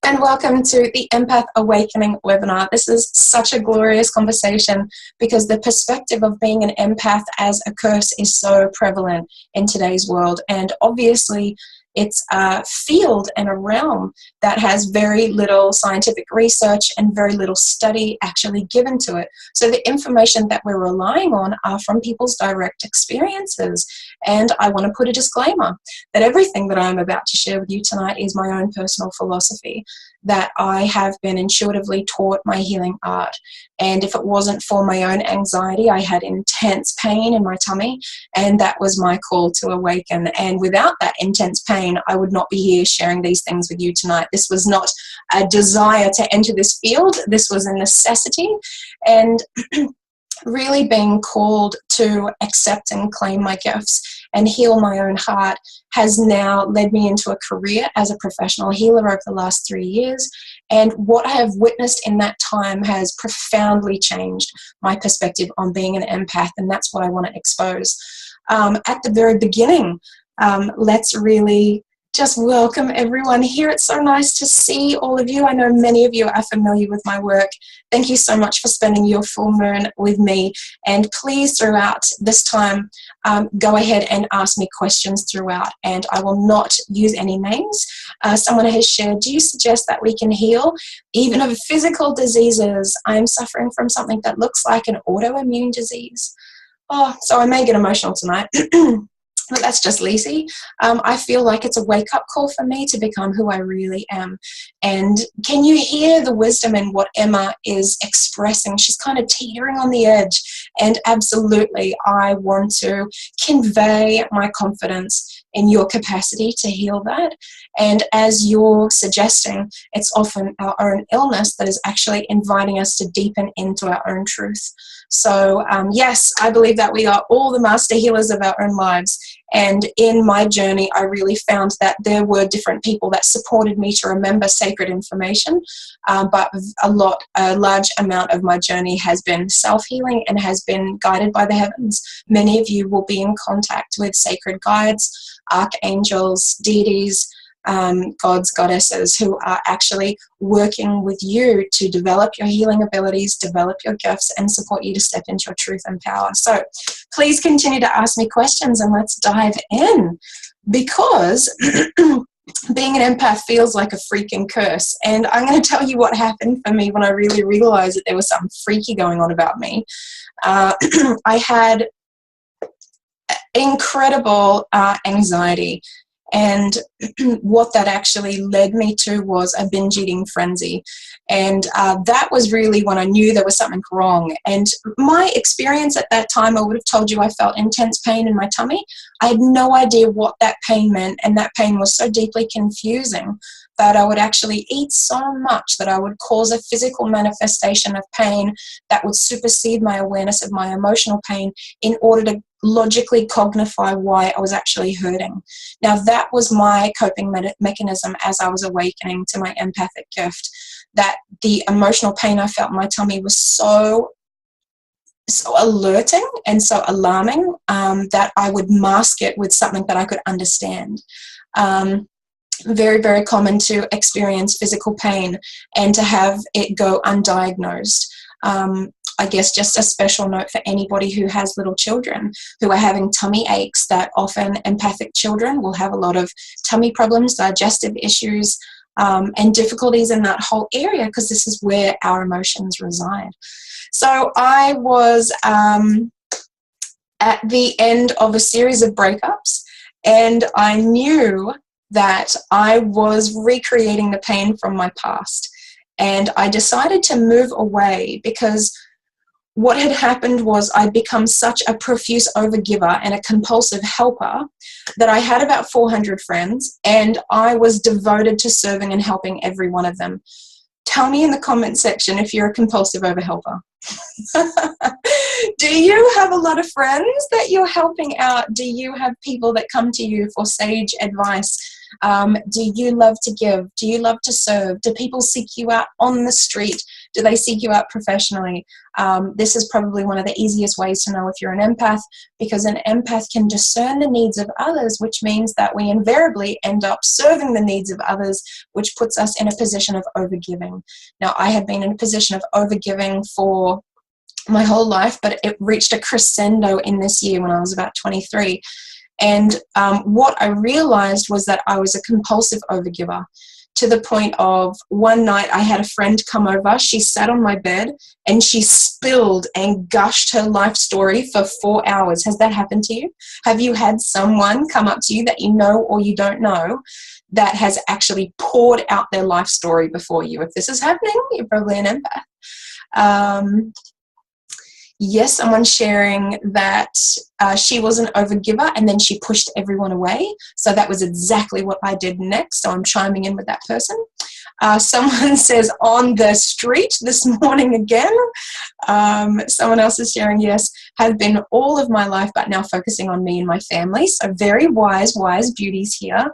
and welcome to the Empath Awakening webinar. This is such a glorious conversation because the perspective of being an empath as a curse is so prevalent in today's world, and obviously it's a field and a realm that has very little scientific research and very little study actually given to it. So the information that we're relying on are from people's direct experiences. And I want to put a disclaimer that everything that I'm about to share with you tonight is my own personal philosophy, that I have been intuitively taught my healing art. And if it wasn't for my own anxiety, I had intense pain in my tummy, and that was my call to awaken. And without that intense pain, I would not be here sharing these things with you tonight. This was not a desire to enter this field. This was a necessity. And really being called to accept and claim my gifts and heal my own heart has now led me into a career as a professional healer over the last 3 years. And what I have witnessed in that time has profoundly changed my perspective on being an empath, and that's what I want to expose. At the very beginning, let's really just welcome everyone here. It's so nice to see all of you. I know many of you are familiar with my work. Thank you so much for spending your full moon with me. And please, throughout this time, go ahead and ask me questions throughout, and I will not use any names. Someone has shared, do you suggest that we can heal even of physical diseases? I'm suffering from something that looks like an autoimmune disease. Oh, so I may get emotional tonight. But that's just Lysa. I feel like it's a wake-up call for me to become who I really am. And can you hear the wisdom in what Emma is expressing? She's kind of teetering on the edge. And absolutely, I want to convey my confidence in your capacity to heal that. And as you're suggesting, it's often our own illness that is actually inviting us to deepen into our own truth. So yes, I believe that we are all the master healers of our own lives. And in my journey, I really found that there were different people that supported me to remember sacred information. But a large amount of my journey has been self-healing and has been guided by the heavens. Many of you will be in contact with sacred guides, archangels, deities, gods, goddesses who are actually working with you to develop your healing abilities, develop your gifts, and support you to step into your truth and power. So please continue to ask me questions and let's dive in, because being an empath feels like a freaking curse. And I'm going to tell you what happened for me when I really realized that there was something freaky going on about me. I had incredible anxiety. And what that actually led me to was a binge eating frenzy. And that was really when I knew there was something wrong. And my experience at that time, I would have told you I felt intense pain in my tummy. I had no idea what that pain meant. And that pain was so deeply confusing that I would actually eat so much that I would cause a physical manifestation of pain that would supersede my awareness of my emotional pain in order to logically cognify why I was actually hurting. Now, that was my coping mechanism as I was awakening to my empathic gift, that the emotional pain I felt in my tummy was so alerting and so alarming that I would mask it with something that I could understand. Very, very common to experience physical pain and to have it go undiagnosed. I guess just a special note for anybody who has little children who are having tummy aches, that often empathic children will have a lot of tummy problems, digestive issues, and difficulties in that whole area, because this is where our emotions reside. So I was at the end of a series of breakups, and I knew that I was recreating the pain from my past. And I decided to move away because what had happened was I'd become such a profuse overgiver and a compulsive helper that I had about 400 friends, and I was devoted to serving and helping every one of them. Tell me in the comment section if you're a compulsive overhelper. Do you have a lot of friends that you're helping out? Do you have people that come to you for sage advice? Do you love to give? Do you love to serve? Do people seek you out on the street? Do they seek you out professionally? This is probably one of the easiest ways to know if you're an empath, because an empath can discern the needs of others, which means that we invariably end up serving the needs of others, which puts us in a position of overgiving. Now, I had been in a position of overgiving for my whole life, but it reached a crescendo in this year when I was about 23. And what I realized was that I was a compulsive overgiver, to the point of one night I had a friend come over. She sat on my bed and she spilled and gushed her life story for 4 hours. Has that happened to you? Have you had someone come up to you that you know or you don't know that has actually poured out their life story before you? If this is happening, you're probably an empath. Yes, someone sharing that she was an overgiver and then she pushed everyone away. So that was exactly what I did next. So I'm chiming in with that person. Someone says on the street this morning again. Someone else is sharing, yes, have been all of my life, but now focusing on me and my family. So very wise beauties here.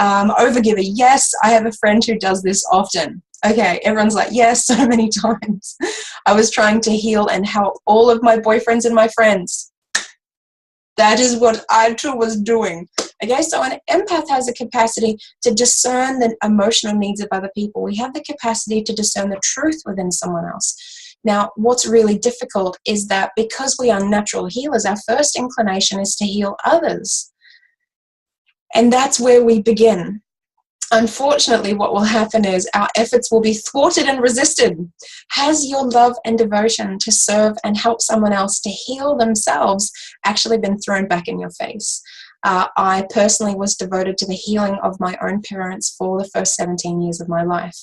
Overgiver, yes, I have a friend who does this often. Okay, everyone's like, yes, so many times. I was trying to heal and help all of my boyfriends and my friends. That is what I too was doing. Okay, so an empath has a capacity to discern the emotional needs of other people. We have the capacity to discern the truth within someone else. Now, what's really difficult is that because we are natural healers, our first inclination is to heal others. And that's where we begin. Unfortunately, what will happen is our efforts will be thwarted and resisted. Has your love and devotion to serve and help someone else to heal themselves actually been thrown back in your face? I personally was devoted to the healing of my own parents for the first 17 years of my life.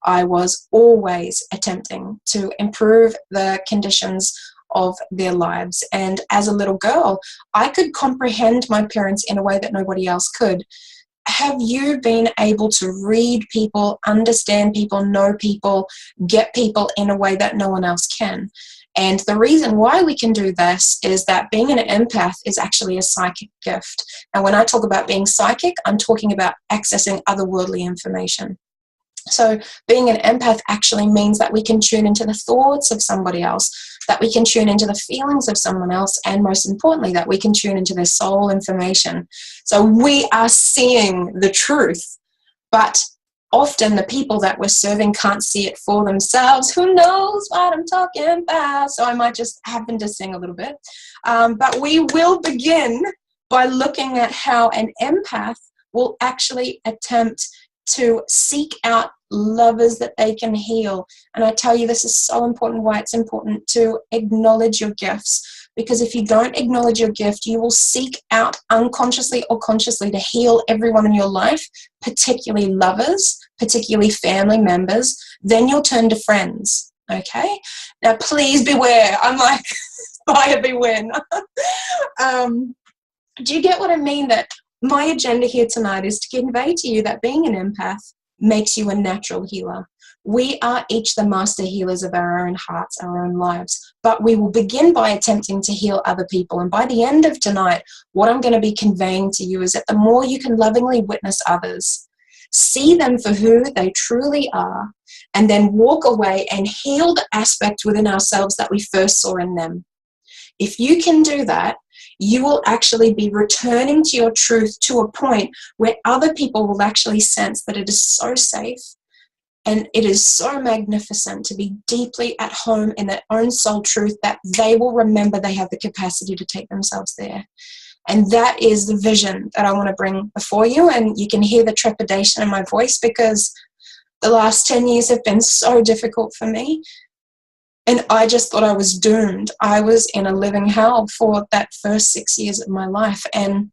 I was always attempting to improve the conditions of their lives. And as a little girl, I could comprehend my parents in a way that nobody else could. Have you been able to read people, understand people, know people, get people in a way that no one else can? And the reason why we can do this is that being an empath is actually a psychic gift. And when I talk about being psychic, I'm talking about accessing otherworldly information. So being an empath actually means that we can tune into the thoughts of somebody else, that we can tune into the feelings of someone else, and most importantly, that we can tune into their soul information. So we are seeing the truth, but often the people that we're serving can't see it for themselves. Who knows what I'm talking about? So I might just happen to sing a little bit. But we will begin by looking at how an empath will actually attempt to seek out lovers that they can heal. And I tell you, this is so important, why it's important to acknowledge your gifts. Because if you don't acknowledge your gift, you will seek out unconsciously or consciously to heal everyone in your life, particularly lovers, particularly family members. Then you'll turn to friends. Okay? Now, please beware. I'm like, buyer beware. Do you get what I mean? That my agenda here tonight is to convey to you that being an empath makes you a natural healer. We are each the master healers of our own hearts, our own lives. But we will begin by attempting to heal other people. And by the end of tonight, what I'm going to be conveying to you is that the more you can lovingly witness others, see them for who they truly are, and then walk away and heal the aspect within ourselves that we first saw in them. If you can do that, you will actually be returning to your truth to a point where other people will actually sense that it is so safe and it is so magnificent to be deeply at home in their own soul truth that they will remember they have the capacity to take themselves there. And that is the vision that I want to bring before you. And you can hear the trepidation in my voice because the last 10 years have been so difficult for me. And I just thought I was doomed. I was in a living hell for that first 6 years of my life. And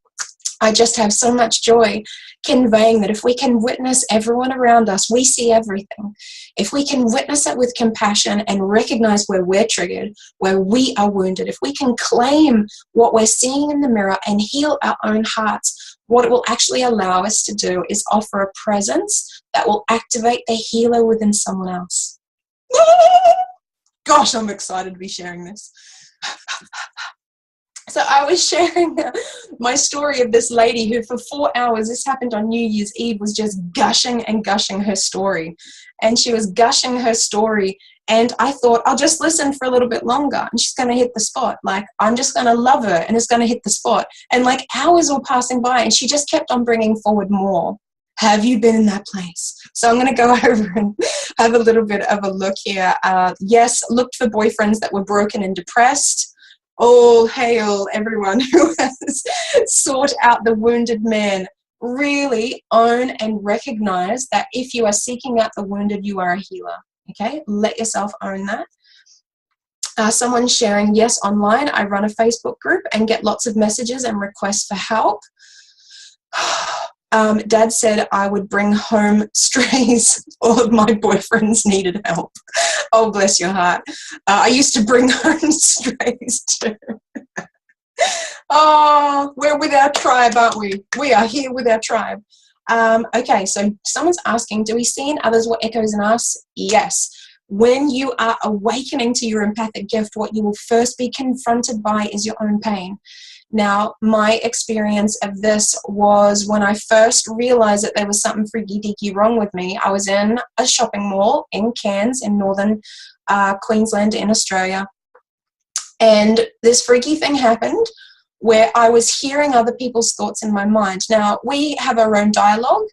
I just have so much joy conveying that if we can witness everyone around us, we see everything. If we can witness it with compassion and recognize where we're triggered, where we are wounded, if we can claim what we're seeing in the mirror and heal our own hearts, what it will actually allow us to do is offer a presence that will activate the healer within someone else. Gosh, I'm excited to be sharing this. So I was sharing my story of this lady who for 4 hours, this happened on New Year's Eve, was just gushing and gushing her story. And she was gushing her story, and I thought, I'll just listen for a little bit longer and she's going to hit the spot. Like, I'm just going to love her and it's going to hit the spot. And like hours were passing by and she just kept on bringing forward more. Have you been in that place? So I'm going to go over and have a little bit of a look here. Yes, looked for boyfriends that were broken and depressed. All hail everyone who has sought out the wounded man. Really own and recognize that if you are seeking out the wounded, you are a healer. Okay, let yourself own that. Someone sharing, yes, online, I run a Facebook group and get lots of messages and requests for help. Dad said I would bring home strays. All of my boyfriends needed help. Oh, bless your heart. I used to bring home strays too. Oh, we're with our tribe, aren't we? We are here with our tribe. Okay, so someone's asking, do we see in others what echoes in us? Yes. When you are awakening to your empathic gift, what you will first be confronted by is your own pain. Now, my experience of this was when I first realized that there was something freaky deaky wrong with me. I was in a shopping mall in Cairns in northern Queensland in Australia. And this freaky thing happened where I was hearing other people's thoughts in my mind. Now, we have our own dialogue,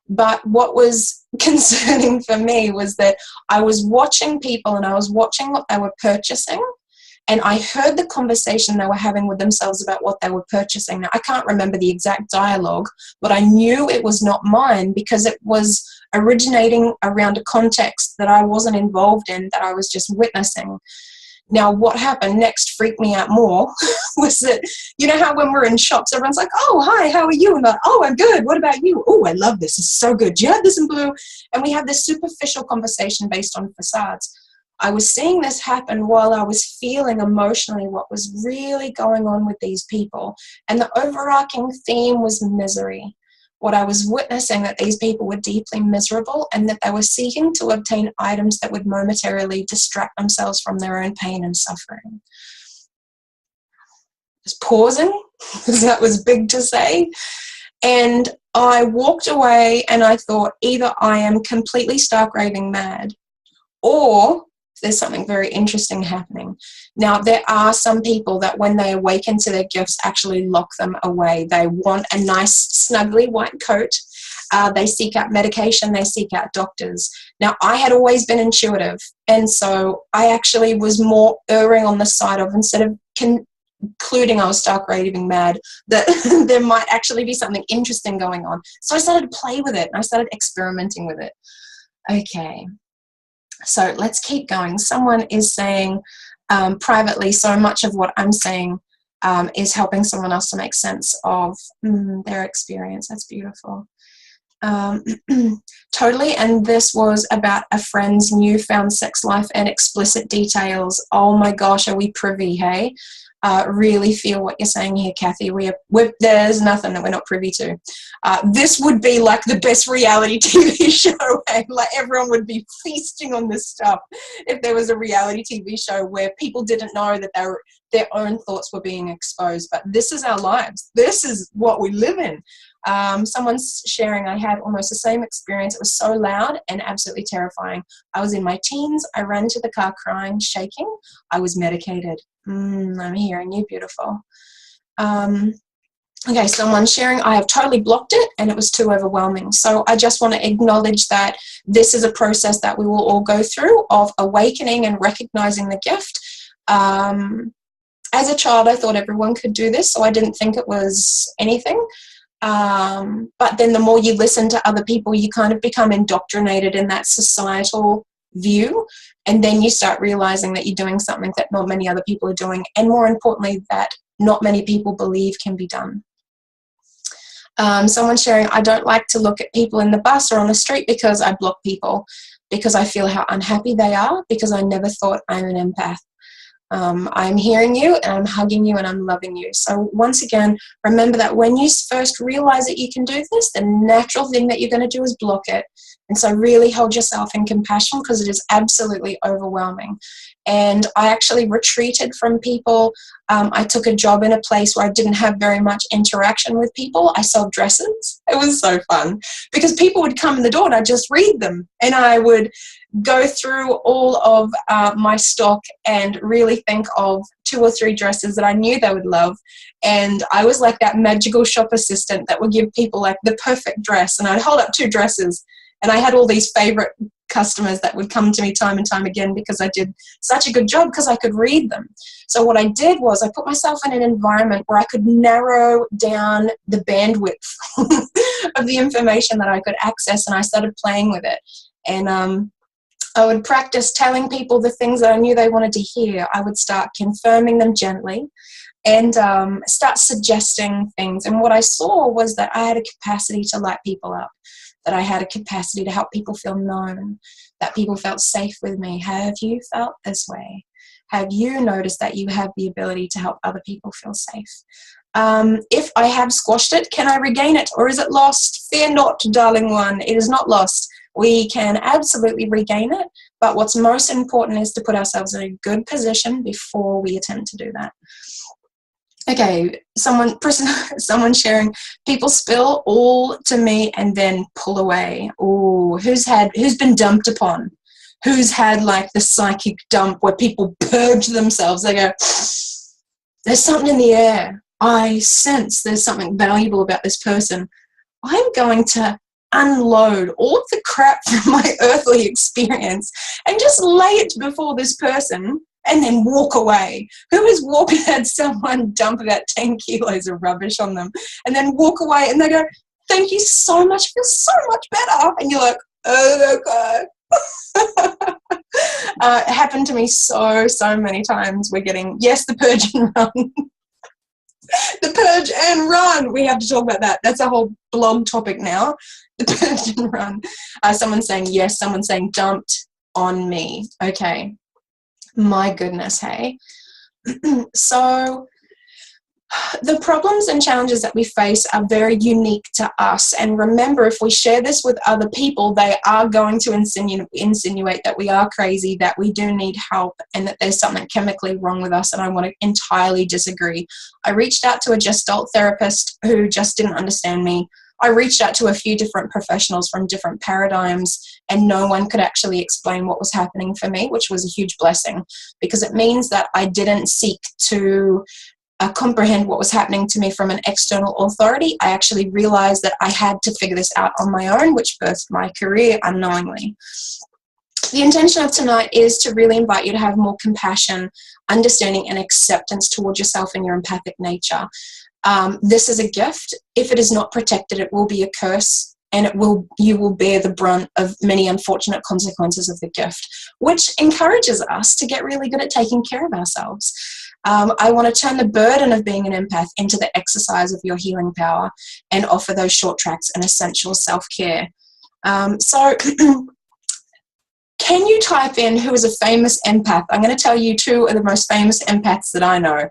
but what was concerning for me was that I was watching people and I was watching what they were purchasing, and I heard the conversation they were having with themselves about what they were purchasing. Now, I can't remember the exact dialogue, but I knew it was not mine because it was originating around a context that I wasn't involved in, that I was just witnessing. Now, what happened next freaked me out more was that, you know how when we're in shops, everyone's like, oh, hi, how are you? And like, oh, I'm good. What about you? Oh, I love this. It's so good. Do you have this in blue? And we have this superficial conversation based on facades. I was seeing this happen while I was feeling emotionally what was really going on with these people. And the overarching theme was misery. What I was witnessing, that these people were deeply miserable and that they were seeking to obtain items that would momentarily distract themselves from their own pain and suffering. Just pausing, because that was big to say. And I walked away and I thought, either I am completely stark raving mad, or there's something very interesting happening. Now, there are some people that when they awaken to their gifts actually lock them away. They want a nice, snuggly white coat. They seek out medication. They seek out doctors. Now, I had always been intuitive, and so I actually was more erring on the side of, instead of concluding I was stark raving mad, that there might actually be something interesting going on. So I started to play with it, and I started experimenting with it. Okay. So let's keep going. Someone is saying privately, so much of what I'm saying is helping someone else to make sense of their experience. That's beautiful. Totally. And this was about a friend's newfound sex life and explicit details. Oh my gosh, are we privy, hey? Really feel what you're saying here, Kathy. There's nothing that we're not privy to. This would be like the best reality TV show. Like everyone would be feasting on this stuff if there was a reality TV show where people didn't know that their own thoughts were being exposed. But this is our lives. This is what we live in. Someone's sharing, I had almost the same experience. It was so loud and absolutely terrifying. I was in my teens. I ran to the car crying, shaking. I was medicated. I'm hearing you, beautiful. Okay, someone's sharing, I have totally blocked it and it was too overwhelming. So I just want to acknowledge that this is a process that we will all go through of awakening and recognizing the gift. As a child, I thought everyone could do this, so I didn't think it was anything. But then the more you listen to other people, you kind of become indoctrinated in that societal view, and then you start realizing that you're doing something that not many other people are doing, and more importantly, that not many people believe can be done. Someone sharing, I don't like to look at people in the bus or on the street because I block people, because I feel how unhappy they are, because I never thought I'm an empath. I'm hearing you and I'm hugging you and I'm loving you. So once again, remember that when you first realize that you can do this, the natural thing that you're going to do is block it, And so really hold yourself in compassion, because it is absolutely overwhelming. And I actually retreated from people. I took a job in a place where I didn't have very much interaction with people. I sold dresses. It was so fun because people would come in the door and I'd just read them, and I would go through all of my stock and really think of 2 or 3 dresses that I knew they would love. And I was like that magical shop assistant that would give people like the perfect dress, and I'd hold up 2 dresses, and I had all these favorite customers that would come to me time and time again because I did such a good job, because I could read them. So what I did was I put myself in an environment where I could narrow down the bandwidth of the information that I could access, and I started playing with it. And I would practice telling people the things that I knew they wanted to hear. I would start confirming them gently and start suggesting things. And what I saw was that I had a capacity to light people up, that I had a capacity to help people feel known, that people felt safe with me. Have you felt this way? Have you noticed that you have the ability to help other people feel safe? If I have squashed it, can I regain it, or is it lost? Fear not, darling one. It is not lost. We can absolutely regain it, but what's most important is to put ourselves in a good position before we attempt to do that. Okay, someone sharing, people spill all to me and then pull away. Oh, who's been dumped upon? Who's had like the psychic dump where people purge themselves? They go, there's something in the air. I sense there's something valuable about this person. I'm going to unload all of the crap from my earthly experience and just lay it before this person and then walk away. Who has had someone dump about 10 kilos of rubbish on them and then walk away and they go, thank you so much, I feel so much better. And you're like, oh God. It happened to me so many times. We're getting, yes, the purge and run. The purge and run. We have to talk about that. That's a whole blog topic now. The purge and run. Someone's saying yes. Someone's saying dumped on me. Okay. My goodness, hey. So the problems and challenges that we face are very unique to us. And remember, if we share this with other people, they are going to insinuate that we are crazy, that we do need help, and that there's something chemically wrong with us. And I want to entirely disagree. I reached out to a Gestalt therapist who just didn't understand me. I reached out to a few different professionals from different paradigms, and no one could actually explain what was happening for me, which was a huge blessing, because it means that I didn't seek to comprehend what was happening to me from an external authority. I actually realized that I had to figure this out on my own, which birthed my career unknowingly. The intention of tonight is to really invite you to have more compassion, understanding, and acceptance towards yourself and your empathic nature. This is a gift. If it is not protected, it will be a curse, and you will bear the brunt of many unfortunate consequences of the gift, which encourages us to get really good at taking care of ourselves. I want to turn the burden of being an empath into the exercise of your healing power and offer those short tracks and essential self-care. So can you type in who is a famous empath? I'm going to tell you 2 of the most famous empaths that I know.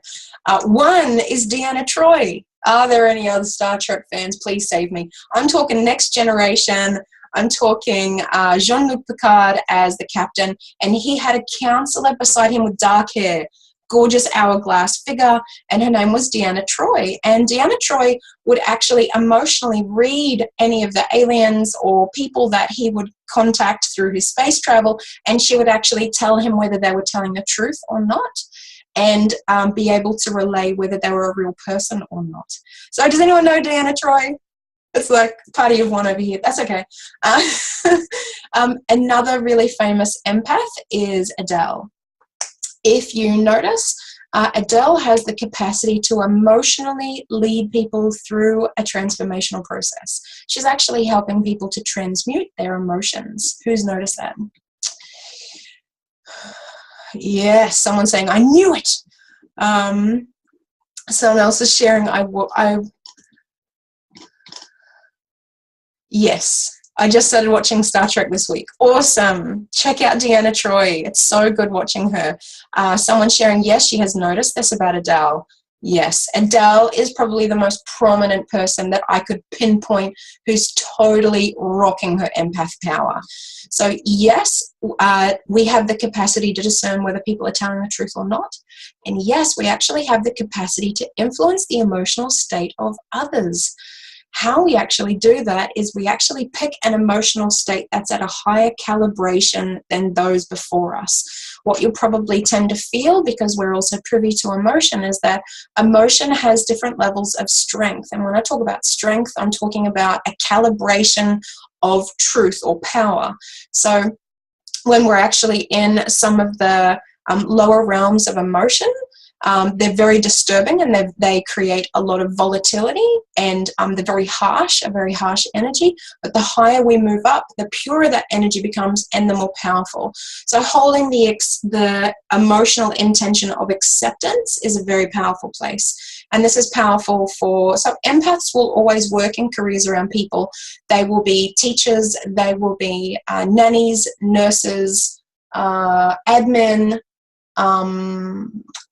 One is Deanna Troi. Are there any other Star Trek fans? Please save me. I'm talking Next Generation. I'm talking Jean-Luc Picard as the captain, and he had a counselor beside him with dark hair, gorgeous hourglass figure, and her name was Deanna Troi. And Deanna Troi would actually emotionally read any of the aliens or people that he would contact through his space travel, and she would actually tell him whether they were telling the truth or not, and be able to relay whether they were a real person or not. So does anyone know Deanna Troi? It's like party of one over here. That's okay. Another really famous empath is Adele. If you notice, Adele has the capacity to emotionally lead people through a transformational process. She's actually helping people to transmute their emotions. Who's noticed that? Yes, someone saying, I knew it. Someone else is sharing, yes, I just started watching Star Trek this week. Awesome. Check out Deanna Troi. It's so good watching her. Someone sharing, yes, she has noticed this about Adele. Yes, Adele is probably the most prominent person that I could pinpoint who's totally rocking her empath power. So yes, we have the capacity to discern whether people are telling the truth or not. And yes, we actually have the capacity to influence the emotional state of others. How we actually do that is we actually pick an emotional state that's at a higher calibration than those before us. What you'll probably tend to feel, because we're also privy to emotion, is that emotion has different levels of strength. And when I talk about strength, I'm talking about a calibration of truth or power. So when we're actually in some of the lower realms of emotion, they're very disturbing, and they create a lot of volatility, and they're very harsh, a very harsh energy. But the higher we move up, the purer that energy becomes and the more powerful. So holding the emotional intention of acceptance is a very powerful place. And this is powerful so empaths will always work in careers around people. They will be teachers, they will be nannies, nurses, admin,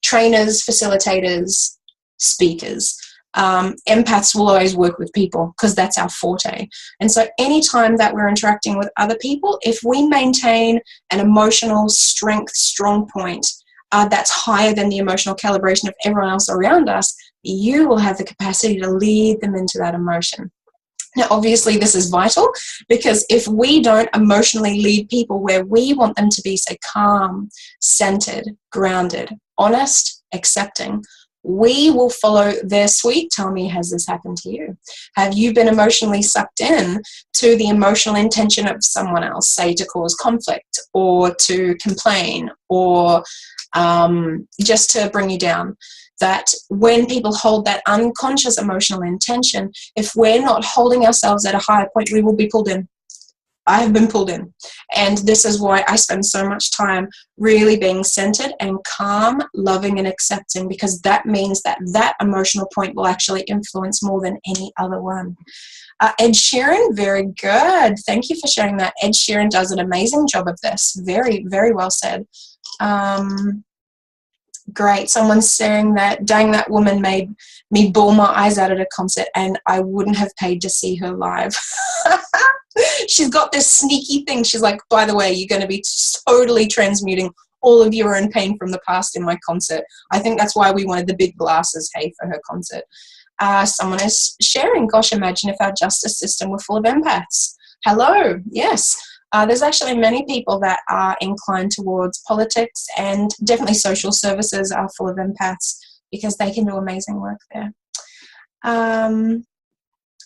trainers, facilitators, speakers. Empaths will always work with people because that's our forte. And so anytime that we're interacting with other people, if we maintain an emotional strength, strong point that's higher than the emotional calibration of everyone else around us, you will have the capacity to lead them into that emotion. Now, obviously, this is vital, because if we don't emotionally lead people where we want them to be, say, calm, centered, grounded, honest, accepting, we will follow their sweet. Tell me, has this happened to you? Have you been emotionally sucked in to the emotional intention of someone else, say to cause conflict or to complain or just to bring you down? That when people hold that unconscious emotional intention, if we're not holding ourselves at a higher point, we will be pulled in. I have been pulled in. And this is why I spend so much time really being centered and calm, loving and accepting, because that means that that emotional point will actually influence more than any other one. Ed Sheeran, very good. Thank you for sharing that. Ed Sheeran does an amazing job of this. Very, very well said. Great. Someone's saying that, dang, that woman made me bawl my eyes out at a concert and I wouldn't have paid to see her live. She's got this sneaky thing. She's like, by the way, you're going to be totally transmuting all of your own pain from the past in my concert. I think that's why we wanted the big glasses, hey, for her concert. Someone is sharing, gosh, imagine if our justice system were full of empaths. Hello. Yes. There's actually many people that are inclined towards politics, and definitely social services are full of empaths because they can do amazing work there.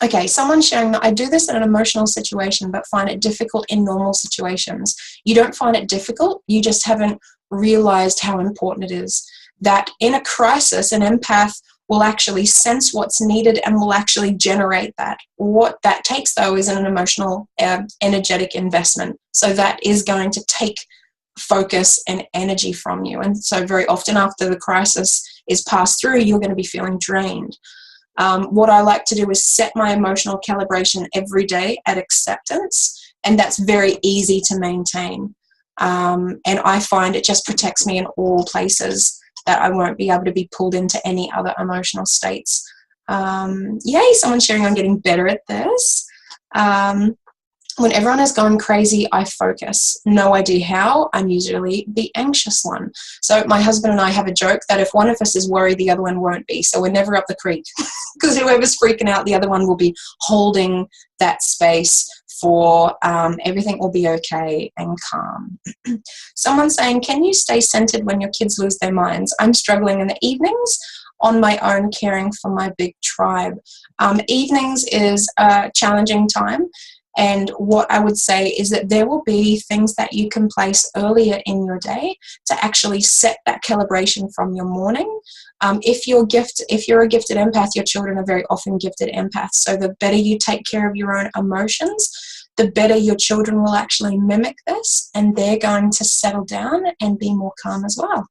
Okay, someone's sharing that I do this in an emotional situation but find it difficult in normal situations. You don't find it difficult, you just haven't realized how important it is. That in a crisis, an empath will actually sense what's needed and will actually generate that. What that takes, though, is an emotional, energetic investment. So that is going to take focus and energy from you. And so very often after the crisis is passed through, you're going to be feeling drained. What I like to do is set my emotional calibration every day at acceptance, and that's very easy to maintain. And I find it just protects me in all places, that I won't be able to be pulled into any other emotional states. Yay, someone's sharing I'm getting better at this. When everyone is going crazy, I focus. No idea how. I'm usually the anxious one. So my husband and I have a joke that if one of us is worried, the other one won't be. So we're never up the creek, because whoever's freaking out, the other one will be holding that space for everything will be okay and calm. Someone's saying, can you stay centered when your kids lose their minds? I'm struggling in the evenings on my own, caring for my big tribe. Evenings is a challenging time. And what I would say is that there will be things that you can place earlier in your day to actually set that calibration from your morning. If you're a gifted empath, your children are very often gifted empaths. So the better you take care of your own emotions, the better your children will actually mimic this, and they're going to settle down and be more calm as well.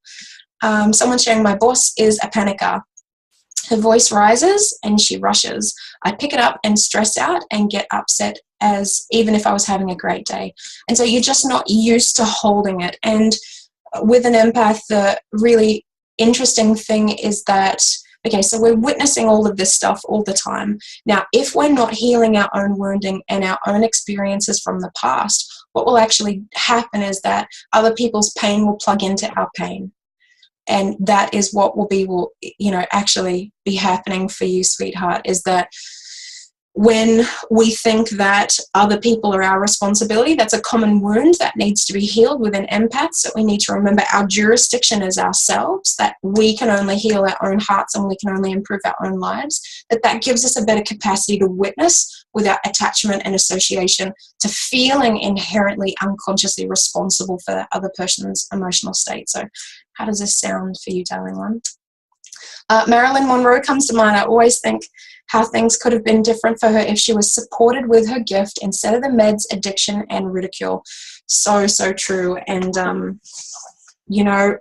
Someone sharing, my boss is a panicker. Her voice rises and she rushes. I pick it up and stress out and get upset, as even if I was having a great day. And so you're just not used to holding it. And with an empath, the really interesting thing is that Okay, so we're witnessing all of this stuff all the time. Now, if we're not healing our own wounding and our own experiences from the past, what will actually happen is that other people's pain will plug into our pain. And that is what will actually be happening for you, sweetheart, is that when we think that other people are our responsibility, that's a common wound that needs to be healed within empaths. So we need to remember our jurisdiction is ourselves, that we can only heal our own hearts and we can only improve our own lives, that gives us a better capacity to witness without attachment and association to feeling inherently unconsciously responsible for that other person's emotional state. So how does this sound for you, darling one? Marilyn Monroe comes to mind. I always think how things could have been different for her if she was supported with her gift instead of the meds, addiction, and ridicule. So, so true. And,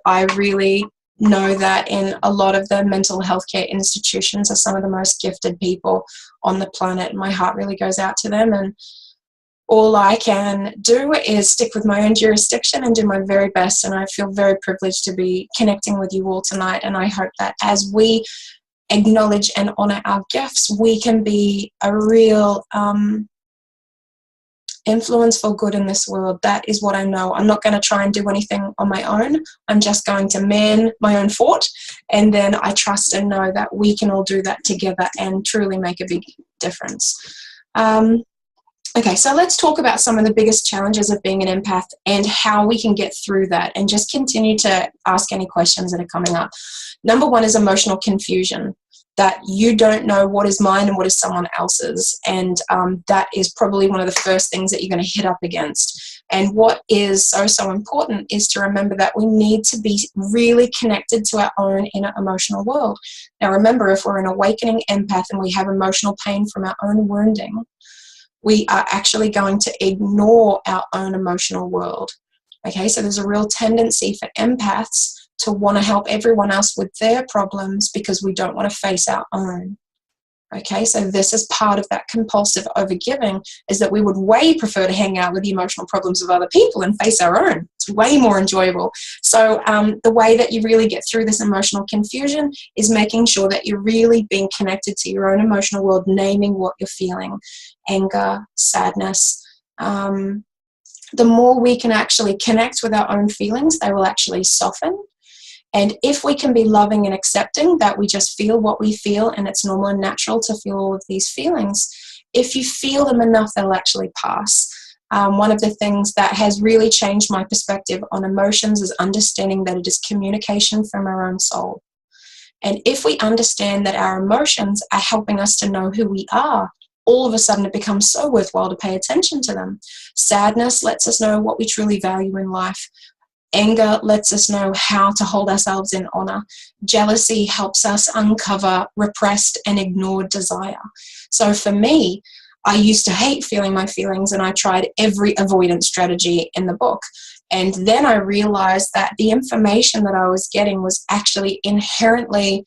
I really know that in a lot of the mental health care institutions are some of the most gifted people on the planet. My heart really goes out to them. And all I can do is stick with my own jurisdiction and do my very best. And I feel very privileged to be connecting with you all tonight. And I hope that as we acknowledge and honor our gifts, we can be a real influence for good in this world. That is what I know. I'm not going to try and do anything on my own. I'm just going to man my own fort. And then I trust and know that we can all do that together and truly make a big difference. Okay, so let's talk about some of the biggest challenges of being an empath and how we can get through that, and just continue to ask any questions that are coming up. Number one is emotional confusion, that you don't know what is mine and what is someone else's. And that is probably one of the first things that you're going to hit up against. And what is so, so important is to remember that we need to be really connected to our own inner emotional world. Now, remember, if we're an awakening empath and we have emotional pain from our own wounding, we are actually going to ignore our own emotional world. Okay, so there's a real tendency for empaths to want to help everyone else with their problems because we don't want to face our own. Okay, so this is part of that compulsive overgiving, is that we would way prefer to hang out with the emotional problems of other people and face our own. It's way more enjoyable. So the way that you really get through this emotional confusion is making sure that you're really being connected to your own emotional world, naming what you're feeling. Anger, sadness. The more we can actually connect with our own feelings, they will actually soften. And if we can be loving and accepting that we just feel what we feel, and it's normal and natural to feel all of these feelings, if you feel them enough, they'll actually pass. One of the things that has really changed my perspective on emotions is understanding that it is communication from our own soul. And if we understand that our emotions are helping us to know who we are, all of a sudden it becomes so worthwhile to pay attention to them. Sadness lets us know what we truly value in life. Anger lets us know how to hold ourselves in honor. Jealousy helps us uncover repressed and ignored desire. So for me, I used to hate feeling my feelings, and I tried every avoidance strategy in the book. And then I realized that the information that I was getting was actually inherently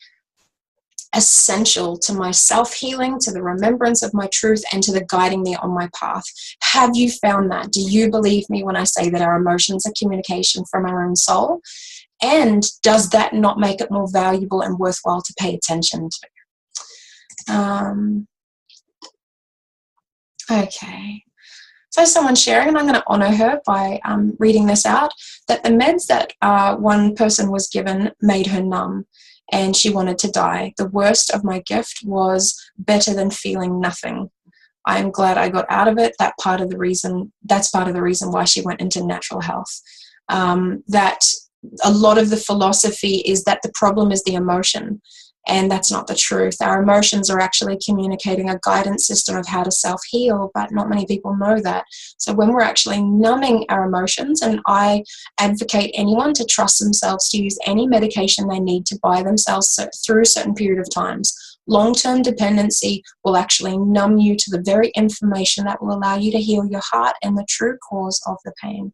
essential to my self-healing, to the remembrance of my truth, and to the guiding me on my path. Have you found that? Do you believe me when I say that our emotions are communication from our own soul? And does that not make it more valuable and worthwhile to pay attention to? Okay. So someone's sharing, and I'm going to honor her by reading this out, that the meds that one person was given made her numb, and she wanted to die. The worst of my gift was better than feeling nothing. I'm glad I got out of it. That's part of the reason why she went into natural health. That a lot of the philosophy is that the problem is the emotion, and that's not the truth. Our emotions are actually communicating a guidance system of how to self-heal, but not many people know that. So when we're actually numbing our emotions, and I advocate anyone to trust themselves to use any medication they need to by themselves through a certain period of times. Long-term dependency will actually numb you to the very information that will allow you to heal your heart and the true cause of the pain.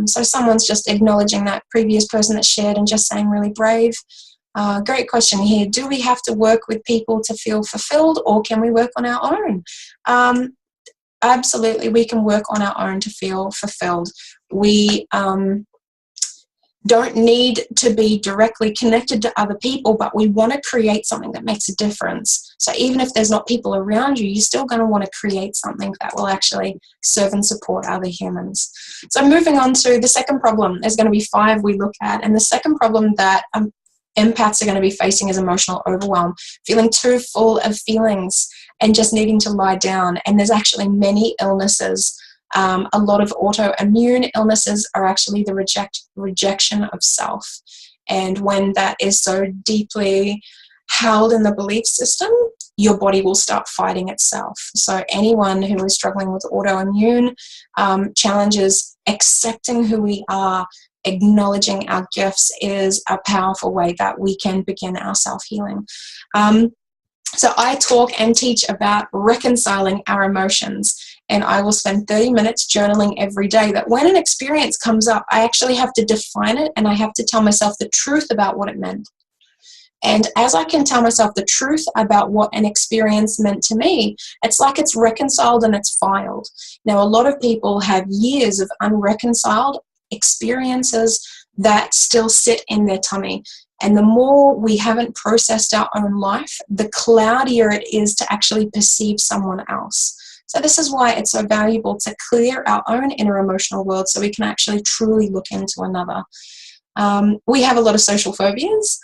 So someone's just acknowledging that previous person that shared and just saying really brave. Great question here. Do we have to work with people to feel fulfilled, or can we work on our own? Absolutely, we can work on our own to feel fulfilled. don't need to be directly connected to other people, but we want to create something that makes a difference. So even if there's not people around you, you're still going to want to create something that will actually serve and support other humans. So moving on to the second problem, there's going to be 5 we look at. And the second problem that empaths are going to be facing is emotional overwhelm, feeling too full of feelings and just needing to lie down. And there's actually many illnesses. A lot of autoimmune illnesses are actually the rejection of self. And when that is so deeply held in the belief system, your body will start fighting itself. So anyone who is struggling with autoimmune challenges, accepting who we are, acknowledging our gifts is a powerful way that we can begin our self-healing. So I talk and teach about reconciling our emotions. And I will spend 30 minutes journaling every day, that when an experience comes up, I actually have to define it and I have to tell myself the truth about what it meant. And as I can tell myself the truth about what an experience meant to me, it's like it's reconciled and it's filed. Now, a lot of people have years of unreconciled experiences that still sit in their tummy. And the more we haven't processed our own life, the cloudier it is to actually perceive someone else. So this is why it's so valuable to clear our own inner emotional world so we can actually truly look into another. We have a lot of social phobias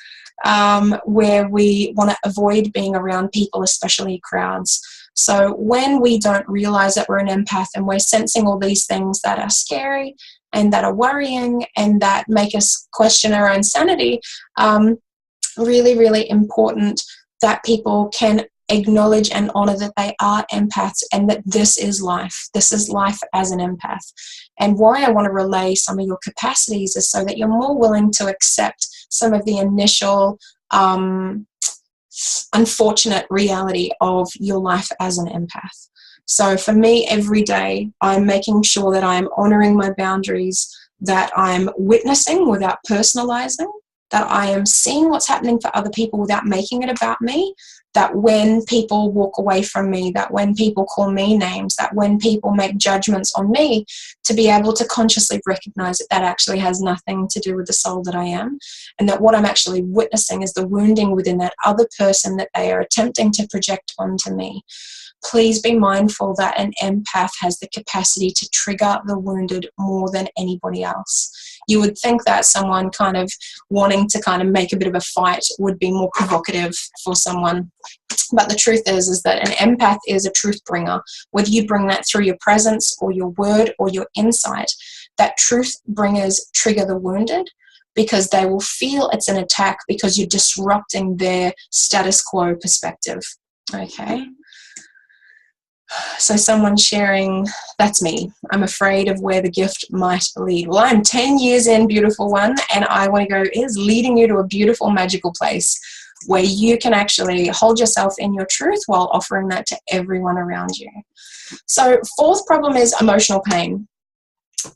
where we want to avoid being around people, especially crowds. So when we don't realize that we're an empath and we're sensing all these things that are scary and that are worrying and that make us question our own sanity, really, really important that people can acknowledge and honor that they are empaths and that this is life. This is life as an empath. And why I want to relay some of your capacities is so that you're more willing to accept some of the initial unfortunate reality of your life as an empath. So for me, every day, I'm making sure that I'm honoring my boundaries, that I'm witnessing without personalizing, that I am seeing what's happening for other people without making it about me, that when people walk away from me, that when people call me names, that when people make judgments on me, to be able to consciously recognize that that actually has nothing to do with the soul that I am, and that what I'm actually witnessing is the wounding within that other person that they are attempting to project onto me. Please be mindful that an empath has the capacity to trigger the wounded more than anybody else. You would think that someone kind of wanting to kind of make a bit of a fight would be more provocative for someone. But the truth is that an empath is a truth bringer. Whether you bring that through your presence or your word or your insight, that truth bringers trigger the wounded because they will feel it's an attack because you're disrupting their status quo perspective. Okay? So someone sharing, that's me. I'm afraid of where the gift might lead. Well, I'm 10 years in, beautiful one, and I want to go, is leading you to a beautiful, magical place where you can actually hold yourself in your truth while offering that to everyone around you. So 4th problem is emotional pain.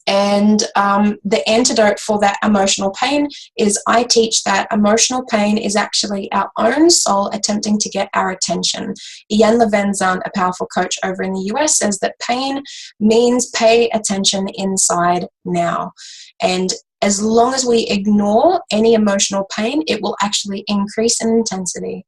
And the antidote for that emotional pain is I teach that emotional pain is actually our own soul attempting to get our attention. Ian Levenzan, a powerful coach over in the US, says that pain means pay attention inside now. And as long as we ignore any emotional pain, it will actually increase in intensity.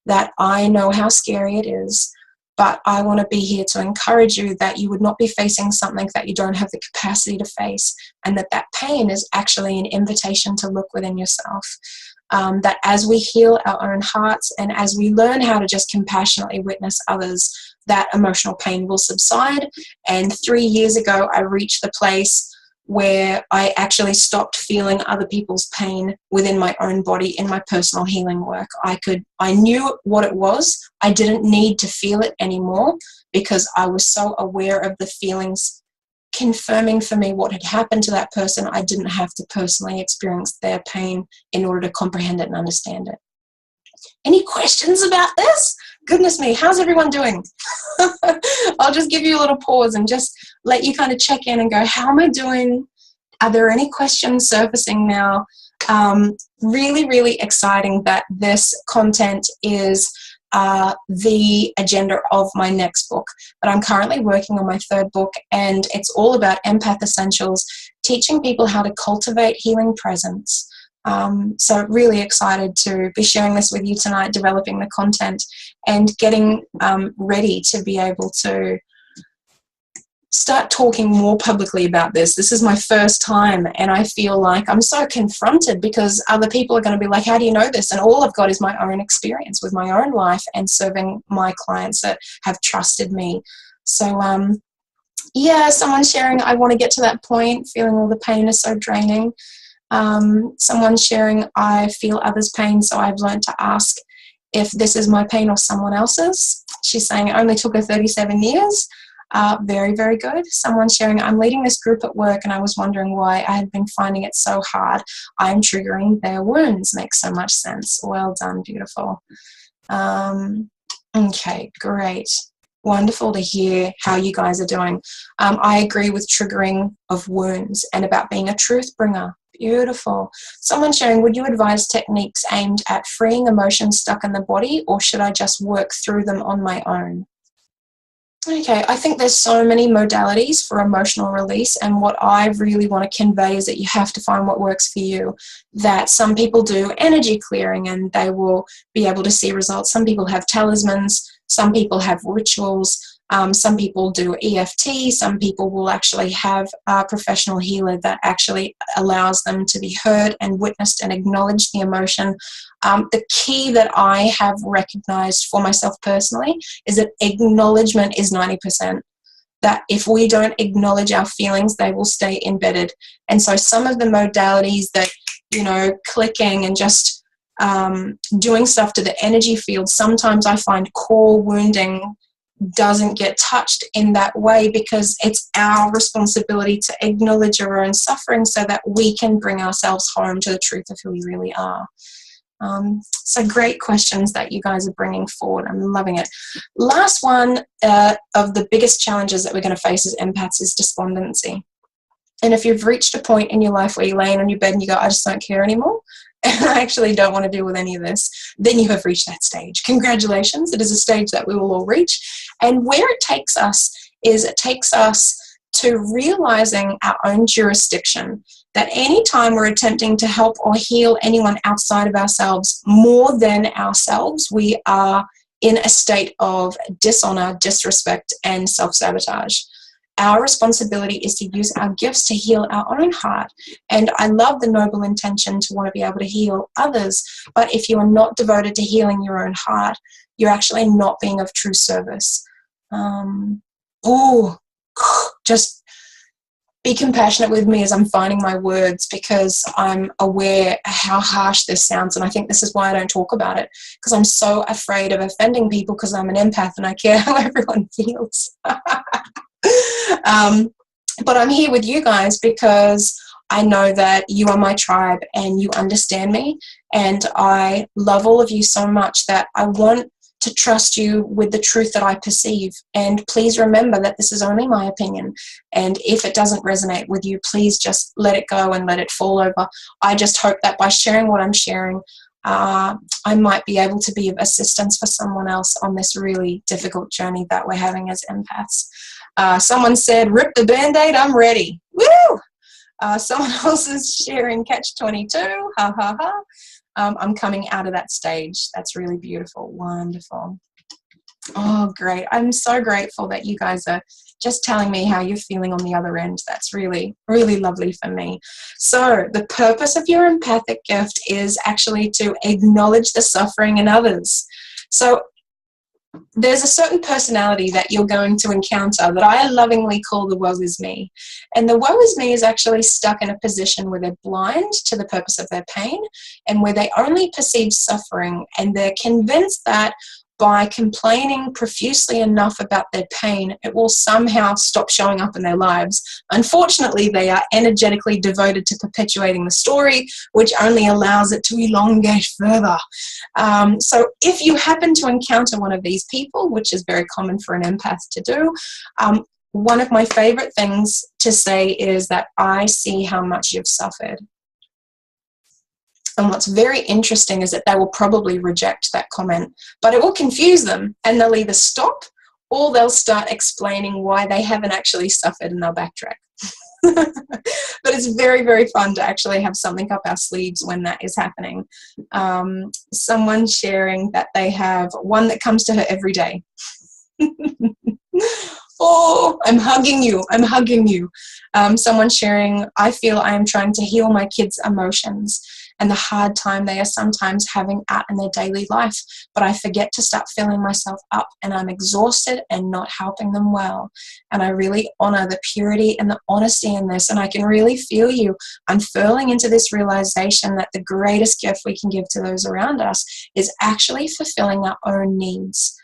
That I know how scary it is. But I want to be here to encourage you that you would not be facing something that you don't have the capacity to face, and that that pain is actually an invitation to look within yourself. That as we heal our own hearts and as we learn how to just compassionately witness others, that emotional pain will subside. And 3 years ago, I reached the place where I actually stopped feeling other people's pain within my own body in my personal healing work. I knew what it was. I didn't need to feel it anymore because I was so aware of the feelings confirming for me what had happened to that person. I didn't have to personally experience their pain in order to comprehend it and understand it. Any questions about this? Goodness me, how's everyone doing? I'll just give you a little pause and just let you kind of check in and go, how am I doing? Are there any questions surfacing now? Really, really exciting that this content is the agenda of my next book. But I'm currently working on my 3rd book, and it's all about Empath Essentials, teaching people how to cultivate healing presence. So really excited to be sharing this with you tonight, developing the content and getting ready to be able to start talking more publicly about this. This is my first time, and I feel like I'm so confronted because other people are going to be like, how do you know this? And all I've got is my own experience with my own life and serving my clients that have trusted me. So yeah, someone sharing, I want to get to that point, feeling all the pain is so draining. Someone sharing, I feel others' pain, so I've learned to ask if this is my pain or someone else's. She's saying it only took her 37 years. Very, very good. Someone sharing, I'm leading this group at work and I was wondering why I had been finding it so hard. I'm triggering their wounds. Makes so much sense. Well done. Beautiful. Okay, great. Wonderful to hear how you guys are doing. I agree with triggering of wounds and about being a truth bringer. Beautiful. Someone sharing, would you advise techniques aimed at freeing emotions stuck in the body, or should I just work through them on my own? Okay, I think there's so many modalities for emotional release, and what I really want to convey is that you have to find what works for you. That some people do energy clearing and they will be able to see results. Some people have talismans, some people have rituals, some people do EFT, some people will actually have a professional healer that actually allows them to be heard and witnessed and acknowledge the emotion. The key that I have recognized for myself personally is that acknowledgement is 90%. That if we don't acknowledge our feelings, they will stay embedded. And so some of the modalities that, you know, clicking and just doing stuff to the energy field, sometimes I find core wounding doesn't get touched in that way because it's our responsibility to acknowledge our own suffering so that we can bring ourselves home to the truth of who we really are. So great questions that you guys are bringing forward. I'm loving it. Last one of the biggest challenges that we're going to face as empaths is despondency. And if you've reached a point in your life where you're laying on your bed and you go, I just don't care anymore, and I actually don't want to deal with any of this, then you have reached that stage. Congratulations. It is a stage that we will all reach. And where it takes us is it takes us to realizing our own jurisdiction, that any time we're attempting to help or heal anyone outside of ourselves more than ourselves, we are in a state of dishonor, disrespect, and self-sabotage. Our responsibility is to use our gifts to heal our own heart. And I love the noble intention to want to be able to heal others. But if you are not devoted to healing your own heart, you're actually not being of true service. Just be compassionate with me as I'm finding my words, because I'm aware how harsh this sounds. And I think this is why I don't talk about it, because I'm so afraid of offending people because I'm an empath and I care how everyone feels. But I'm here with you guys because I know that you are my tribe and you understand me, and I love all of you so much that I want to trust you with the truth that I perceive. And please remember that this is only my opinion, and if it doesn't resonate with you, please just let it go and let it fall over. I just hope that by sharing what I'm sharing, I might be able to be of assistance for someone else on this really difficult journey that we're having as empaths. Someone said, rip the Band-Aid, I'm ready. Woo! Someone else is sharing catch-22. Ha, ha, ha. I'm coming out of that stage. That's really beautiful. Wonderful. Oh, great. I'm so grateful that you guys are just telling me how you're feeling on the other end. That's really, really lovely for me. So the purpose of your empathic gift is actually to acknowledge the suffering in others. So there's a certain personality that you're going to encounter that I lovingly call the woe is me. And the woe is me is actually stuck in a position where they're blind to the purpose of their pain and where they only perceive suffering, and they're convinced that by complaining profusely enough about their pain, it will somehow stop showing up in their lives. Unfortunately, they are energetically devoted to perpetuating the story, which only allows it to elongate further. So if you happen to encounter one of these people, which is very common for an empath to do, one of my favorite things to say is that I see how much you've suffered. And what's very interesting is that they will probably reject that comment, but it will confuse them, and they'll either stop or they'll start explaining why they haven't actually suffered, and they'll backtrack. But it's very, very fun to actually have something up our sleeves when that is happening. Someone sharing that they have one that comes to her every day. Oh, I'm hugging you. I'm hugging you. Someone sharing, I feel I am trying to heal my kids' emotions and the hard time they are sometimes having out in their daily life, but I forget to start filling myself up and I'm exhausted and not helping them well. And I really honor the purity and the honesty in this, and I can really feel you unfurling into this realization that the greatest gift we can give to those around us is actually fulfilling our own needs.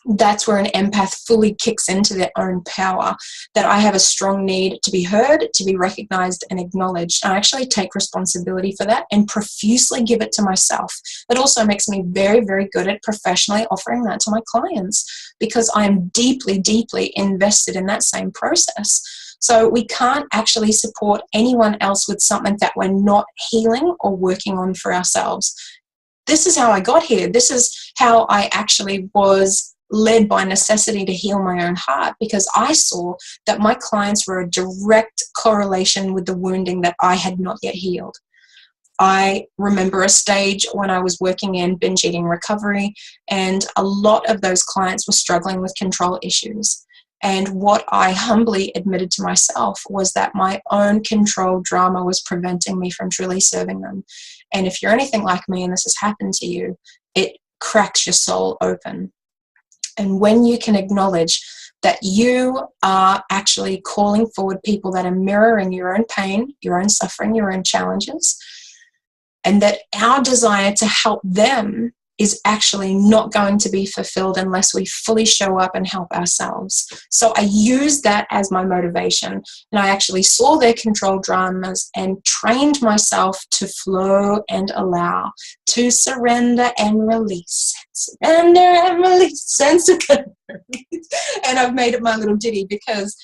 That's where an empath fully kicks into their own power, that I have a strong need to be heard, to be recognized and acknowledged. I actually take responsibility for that and profusely give it to myself. It also makes me very, very good at professionally offering that to my clients because I'm deeply, deeply invested in that same process. So we can't actually support anyone else with something that we're not healing or working on for ourselves. This is how I got here. This is how I actually was led by necessity to heal my own heart, because I saw that my clients were a direct correlation with the wounding that I had not yet healed. I remember a stage when I was working in binge eating recovery, and a lot of those clients were struggling with control issues. And what I humbly admitted to myself was that my own control drama was preventing me from truly serving them. And if you're anything like me and this has happened to you, it cracks your soul open. And when you can acknowledge that you are actually calling forward people that are mirroring your own pain, your own suffering, your own challenges, and that our desire to help them is actually not going to be fulfilled unless we fully show up and help ourselves. So I used that as my motivation, and I actually saw their control dramas and trained myself to flow and allow, to surrender and release, surrender and release, and surrender and release. And I've made it my little ditty because,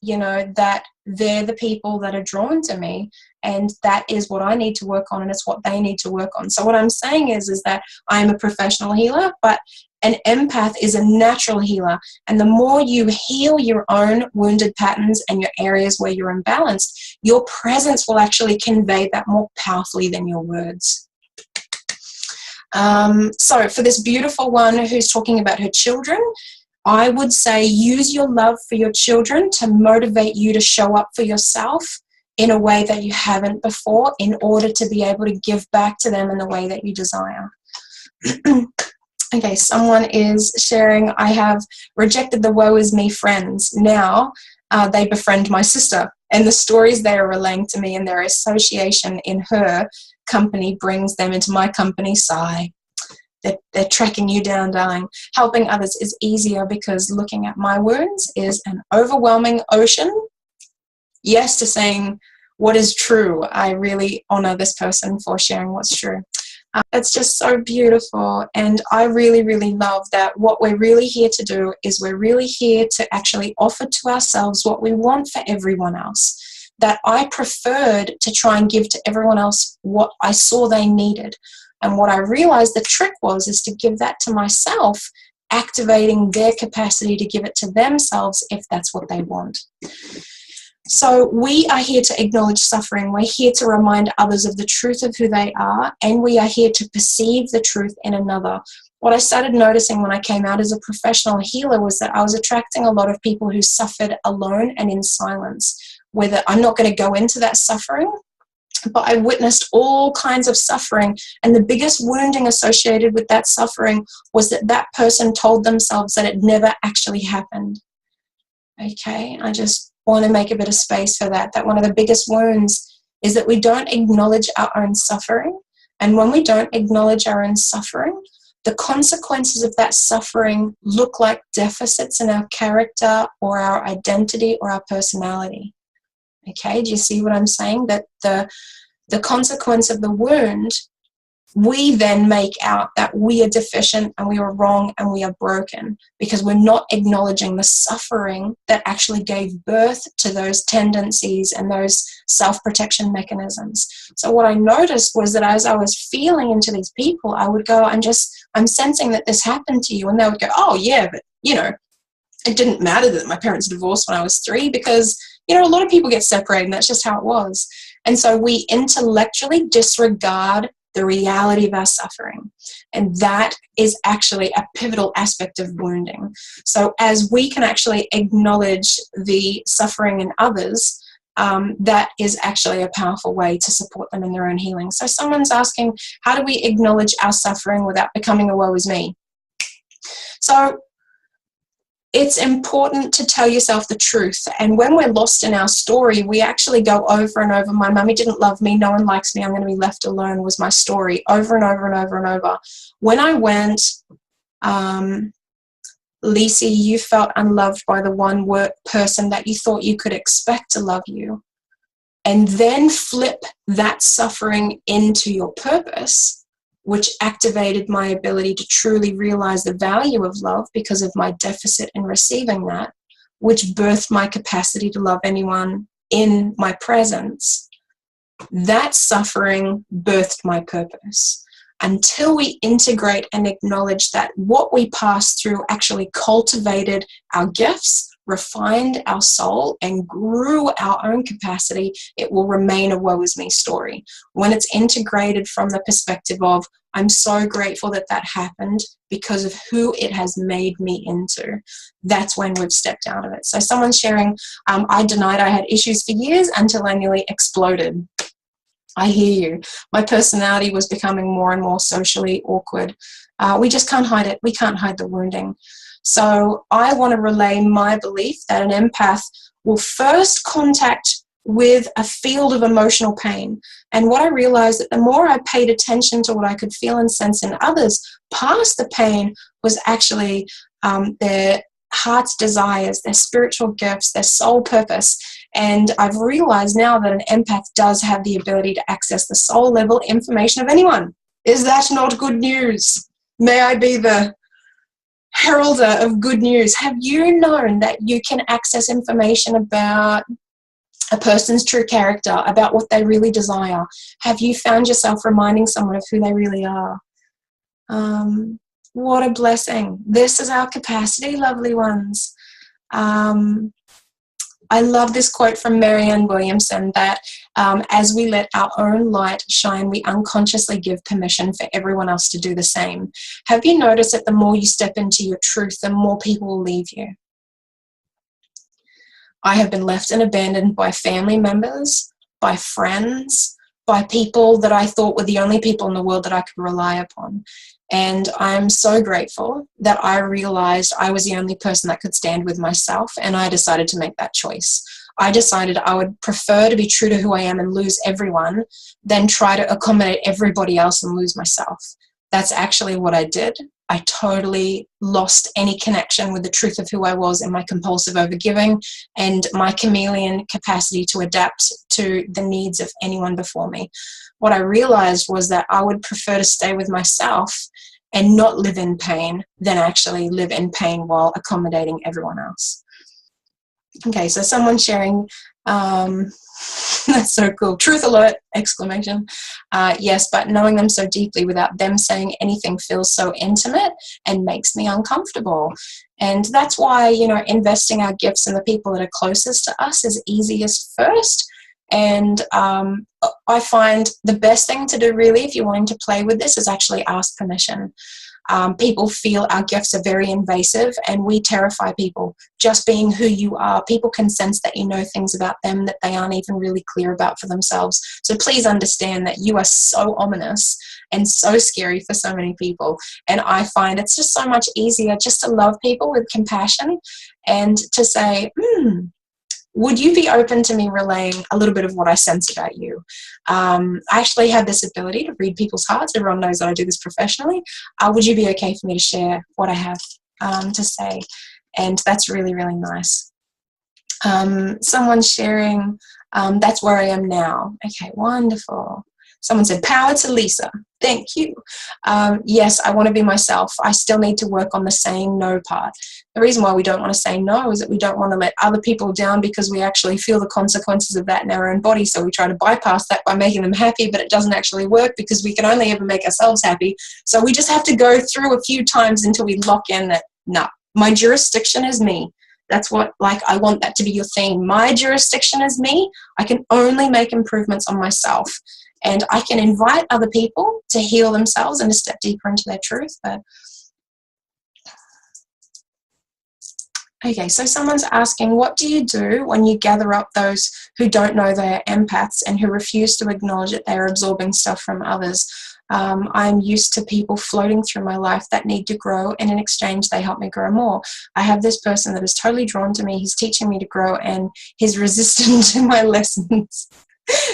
you know, that they're the people that are drawn to me, and that is what I need to work on, and it's what they need to work on. So what I'm saying is that I am a professional healer, but an empath is a natural healer. And the more you heal your own wounded patterns and your areas where you're imbalanced, your presence will actually convey that more powerfully than your words. So for this beautiful one who's talking about her children, I would say use your love for your children to motivate you to show up for yourself in a way that you haven't before, in order to be able to give back to them in the way that you desire. Okay, someone is sharing, I have rejected the woe is me friends. Now they befriend my sister, and the stories they are relaying to me and their association in her company brings them into my company. Sigh. They're tracking you down, darling. Helping others is easier because looking at my wounds is an overwhelming ocean. Yes to saying what is true. I really honor this person for sharing what's true. It's just so beautiful, and I really, really love that what we're really here to do is we're really here to actually offer to ourselves what we want for everyone else. That I preferred to try and give to everyone else what I saw they needed. And what I realized the trick was is to give that to myself, activating their capacity to give it to themselves if that's what they want. So we are here to acknowledge suffering. We're here to remind others of the truth of who they are, and we are here to perceive the truth in another. What I started noticing when I came out as a professional healer was that I was attracting a lot of people who suffered alone and in silence. Whether I'm not going to go into that suffering, but I witnessed all kinds of suffering, and the biggest wounding associated with that suffering was that that person told themselves that it never actually happened. Okay, I just want to make a bit of space for that. That one of the biggest wounds is that we don't acknowledge our own suffering, and when we don't acknowledge our own suffering, the consequences of that suffering look like deficits in our character or our identity or our personality. Okay, do you see what I'm saying? That the consequence of the wound, we then make out that we are deficient and we are wrong and we are broken because we're not acknowledging the suffering that actually gave birth to those tendencies and those self-protection mechanisms. So what I noticed was that as I was feeling into these people, I would go, I'm sensing that this happened to you. And they would go, oh yeah, but you know, it didn't matter that my parents divorced when I was 3 because You know, a lot of people get separated, and that's just how it was. And so we intellectually disregard the reality of our suffering. And that is actually a pivotal aspect of wounding. So as we can actually acknowledge the suffering in others, that is actually a powerful way to support them in their own healing. So someone's asking, how do we acknowledge our suffering without becoming a woe is me? So it's important to tell yourself the truth. And when we're lost in our story, we actually go over and over. My mummy didn't love me. No one likes me. I'm going to be left alone was my story over and over and over and over. When I went, Lysa, you felt unloved by the one person that you thought you could expect to love you. And then flip that suffering into your purpose, which activated my ability to truly realize the value of love because of my deficit in receiving that, which birthed my capacity to love anyone in my presence. That suffering birthed my purpose. Until we integrate and acknowledge that what we passed through actually cultivated our gifts, refined our soul, and grew our own capacity, it will remain a woe is me story. When it's integrated from the perspective of, I'm so grateful that that happened because of who it has made me into, that's when we've stepped out of it. So someone's sharing, I denied I had issues for years until I nearly exploded. I hear you. My personality was becoming more and more socially awkward. We just can't hide it. We can't hide the wounding. So I want to relay my belief that an empath will first contact with a field of emotional pain. And what I realized that the more I paid attention to what I could feel and sense in others, past the pain was actually their heart's desires, their spiritual gifts, their soul purpose. And I've realized now that an empath does have the ability to access the soul level information of anyone. Is that not good news? May I be the heralder of good news. Have you known that you can access information about a person's true character, about what they really desire? Have you found yourself reminding someone of who they really are? What a blessing. This is our capacity, lovely ones. I love this quote from Marianne Williamson that as we let our own light shine, we unconsciously give permission for everyone else to do the same. Have you noticed that the more you step into your truth, the more people will leave you? I have been left and abandoned by family members, by friends, by people that I thought were the only people in the world that I could rely upon. And I'm so grateful that I realized I was the only person that could stand with myself, and I decided to make that choice. I decided I would prefer to be true to who I am and lose everyone than try to accommodate everybody else and lose myself. That's actually what I did. I totally lost any connection with the truth of who I was in my compulsive overgiving and my chameleon capacity to adapt to the needs of anyone before me. What I realized was that I would prefer to stay with myself and not live in pain than actually live in pain while accommodating everyone else. Okay, so someone sharing, that's so cool. Truth alert, exclamation. Yes, but knowing them so deeply without them saying anything feels so intimate and makes me uncomfortable. And that's why, you know, investing our gifts in the people that are closest to us is easiest first. And I find the best thing to do really, if you're wanting to play with this, is actually ask permission. People feel our gifts are very invasive and we terrify people. Just being who you are, people can sense that you know things about them that they aren't even really clear about for themselves. So please understand that you are so ominous and so scary for so many people. And I find it's just so much easier just to love people with compassion and to say, would you be open to me relaying a little bit of what I sense about you? I actually have this ability to read people's hearts. Everyone knows that I do this professionally. Would you be okay for me to share what I have to say? And that's really, really nice. Someone's sharing, that's where I am now. Okay, wonderful. Someone said, power to Lysa. Thank you. Yes, I want to be myself. I still need to work on the saying no part. The reason why we don't want to say no is that we don't want to let other people down because we actually feel the consequences of that in our own body. So we try to bypass that by making them happy, but it doesn't actually work because we can only ever make ourselves happy. So we just have to go through a few times until we lock in that, no, my jurisdiction is me. That's what, like, I want that to be your theme. My jurisdiction is me. I can only make improvements on myself. And I can invite other people to heal themselves and to step deeper into their truth. But okay, so someone's asking, what do you do when you gather up those who don't know they are empaths and who refuse to acknowledge that they are absorbing stuff from others? I'm used to people floating through my life that need to grow, and in exchange, they help me grow more. I have this person that is totally drawn to me. He's teaching me to grow, and he's resistant to my lessons.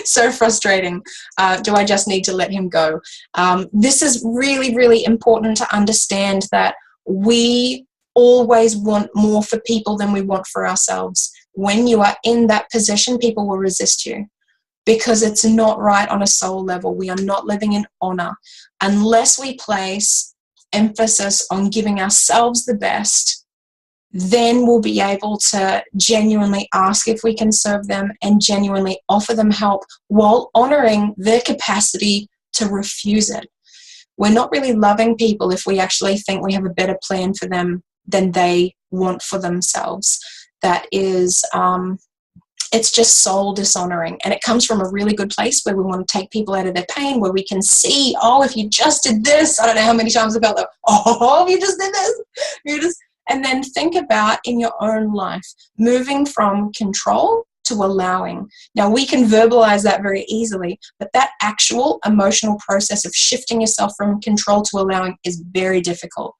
So frustrating. Do I just need to let him go? This is really, really important to understand that we always want more for people than we want for ourselves. When you are in that position, people will resist you because it's not right on a soul level. We are not living in honor. Unless we place emphasis on giving ourselves the best, then we'll be able to genuinely ask if we can serve them and genuinely offer them help while honoring their capacity to refuse it. We're not really loving people if we actually think we have a better plan for them than they want for themselves. That is, it's just soul dishonoring. And it comes from a really good place where we want to take people out of their pain, where we can see, oh, if you just did this, I don't know how many times I felt like, oh, if you just did this, and then think about in your own life, moving from control to allowing. Now, we can verbalize that very easily, but that actual emotional process of shifting yourself from control to allowing is very difficult.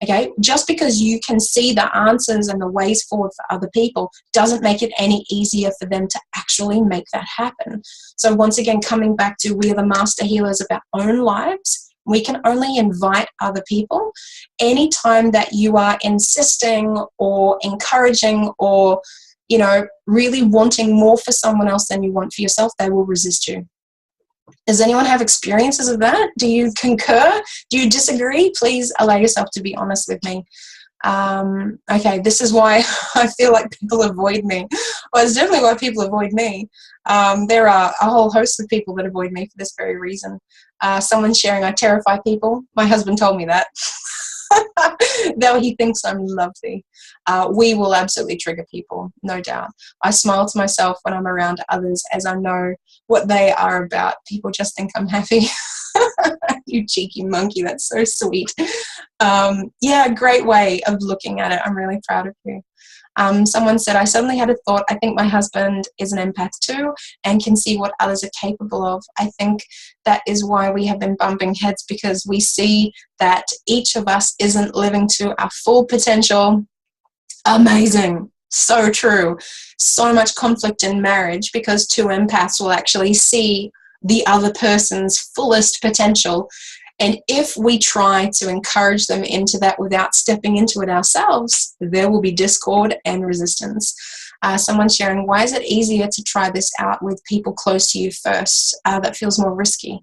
Okay, just because you can see the answers and the ways forward for other people doesn't make it any easier for them to actually make that happen. So once again, coming back to we are the master healers of our own lives, we can only invite other people. Anytime that you are insisting or encouraging or, you know, really wanting more for someone else than you want for yourself, they will resist you. Does anyone have experiences of that? Do you concur? Do you disagree? Please allow yourself to be honest with me. Okay, this is why I feel like people avoid me. Well, it's definitely why people avoid me. There are a whole host of people that avoid me for this very reason. Someone sharing, I terrify people. My husband told me that. Though he thinks I'm lovely. We will absolutely trigger people, no doubt. I smile to myself when I'm around others as I know what they are about. People just think I'm happy. You cheeky monkey, that's so sweet. Yeah, great way of looking at it. I'm really proud of you. Someone said, I suddenly had a thought. I think my husband is an empath too and can see what others are capable of. I think that is why we have been bumping heads, because we see that each of us isn't living to our full potential. Amazing. So true. So much conflict in marriage because two empaths will actually see the other person's fullest potential. And if we try to encourage them into that without stepping into it ourselves, there will be discord and resistance. Someone's sharing, why is it easier to try this out with people close to you first? That feels more risky.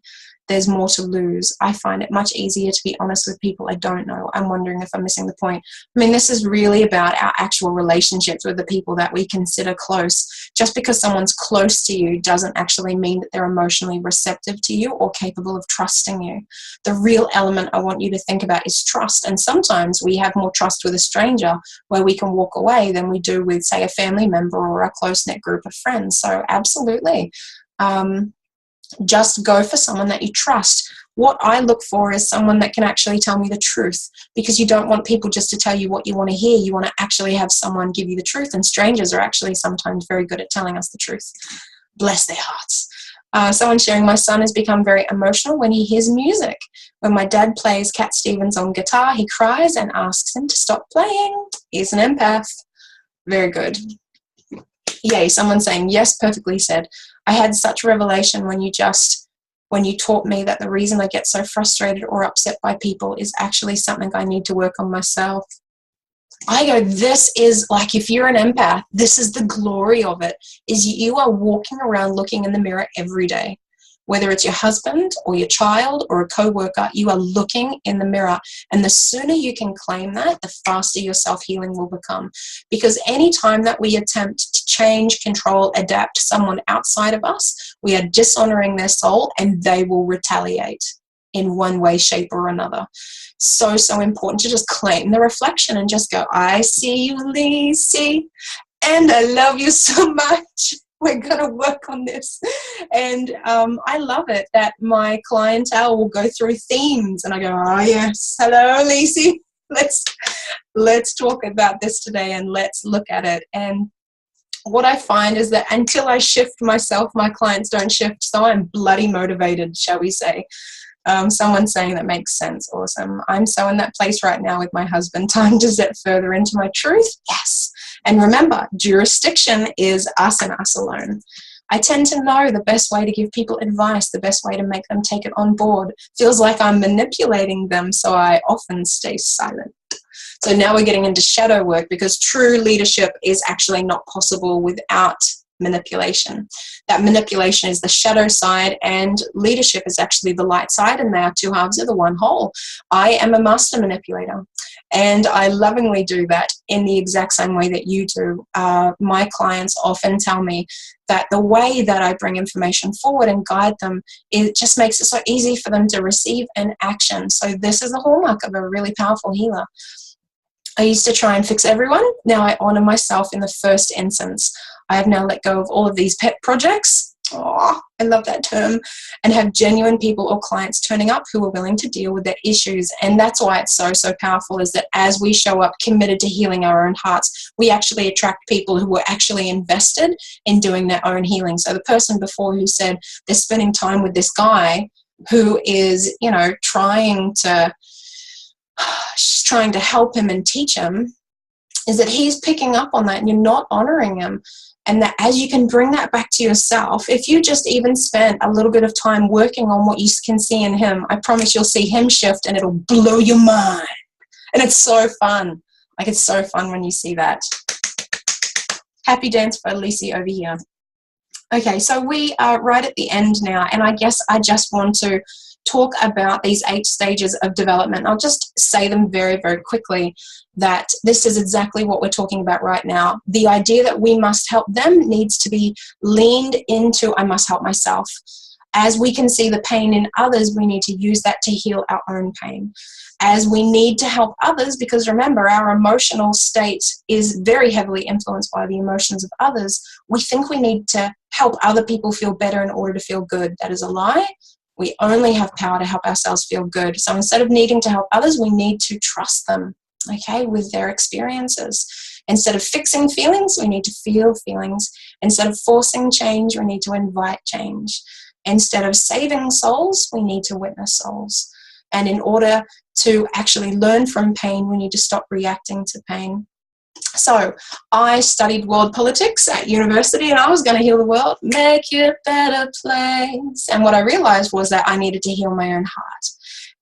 There's more to lose. I find it much easier to be honest with people I don't know. I'm wondering if I'm missing the point. I mean, this is really about our actual relationships with the people that we consider close. Just because someone's close to you doesn't actually mean that they're emotionally receptive to you or capable of trusting you. The real element I want you to think about is trust. And sometimes we have more trust with a stranger where we can walk away than we do with, say, a family member or a close-knit group of friends. So absolutely. Just go for someone that you trust. What I look for is someone that can actually tell me the truth, because you don't want people just to tell you what you want to hear. You want to actually have someone give you the truth, and strangers are actually sometimes very good at telling us the truth. Bless their hearts. Someone sharing, my son has become very emotional when he hears music. When my dad plays Cat Stevens on guitar, he cries and asks him to stop playing. He's an empath. Very good. Yay, someone saying, yes, perfectly said. I had such revelation when you taught me that the reason I get so frustrated or upset by people is actually something I need to work on myself. I go, this is like, if you're an empath, this is the glory of it, is you are walking around looking in the mirror every day. Whether it's your husband or your child or a co-worker, you are looking in the mirror. And the sooner you can claim that, the faster your self-healing will become. Because any time that we attempt to change, control, adapt someone outside of us, we are dishonoring their soul and they will retaliate in one way, shape, or another. so, so important to just claim the reflection and just go, I see you, Lysa, and I love you so much. We're going to work on this. And I love it that my clientele will go through themes and I go, oh yes, hello, Lysa. Let's talk about this today and let's look at it. And what I find is that until I shift myself, my clients don't shift. So I'm bloody motivated, shall we say. Someone saying that makes sense. Awesome. I'm so in that place right now with my husband. Time to step further into my truth. Yes. And remember, jurisdiction is us and us alone. I tend to know the best way to give people advice, the best way to make them take it on board. Feels like I'm manipulating them, so I often stay silent. So now we're getting into shadow work, because true leadership is actually not possible without manipulation. That manipulation is the shadow side, and leadership is actually the light side, and they are two halves of the one whole. I am a master manipulator, and I lovingly do that in the exact same way that you do. My clients often tell me that the way that I bring information forward and guide them, it just makes it so easy for them to receive and action. So this is the hallmark of a really powerful healer. I used to try and fix everyone. Now I honor myself in the first instance. I have now let go of all of these pet projects. Oh, I love that term. And have genuine people or clients turning up who are willing to deal with their issues. And that's why it's so, so powerful, is that as we show up committed to healing our own hearts, we actually attract people who are actually invested in doing their own healing. So the person before who said they're spending time with this guy who is, you know, trying to help him and teach him, is that he's picking up on that and you're not honoring him. And that as you can bring that back to yourself, if you just even spent a little bit of time working on what you can see in him, I promise you'll see him shift and it'll blow your mind. And it's so fun. Like, it's so fun when you see that. Happy dance for Lysa over here. Okay, so we are right at the end now, and I guess I just want to talk about these 8 stages of development. I'll just say them very, very quickly, that this is exactly what we're talking about right now. The idea that we must help them needs to be leaned into, I must help myself. As we can see the pain in others, we need to use that to heal our own pain. As we need to help others, because remember, our emotional state is very heavily influenced by the emotions of others, we think we need to help other people feel better in order to feel good. That is a lie. We only have power to help ourselves feel good. So instead of needing to help others, we need to trust them, okay, with their experiences. Instead of fixing feelings, we need to feel feelings. Instead of forcing change, we need to invite change. Instead of saving souls, we need to witness souls. And in order to actually learn from pain, we need to stop reacting to pain. So I studied world politics at university, and I was going to heal the world, make it a better place. And what I realized was that I needed to heal my own heart.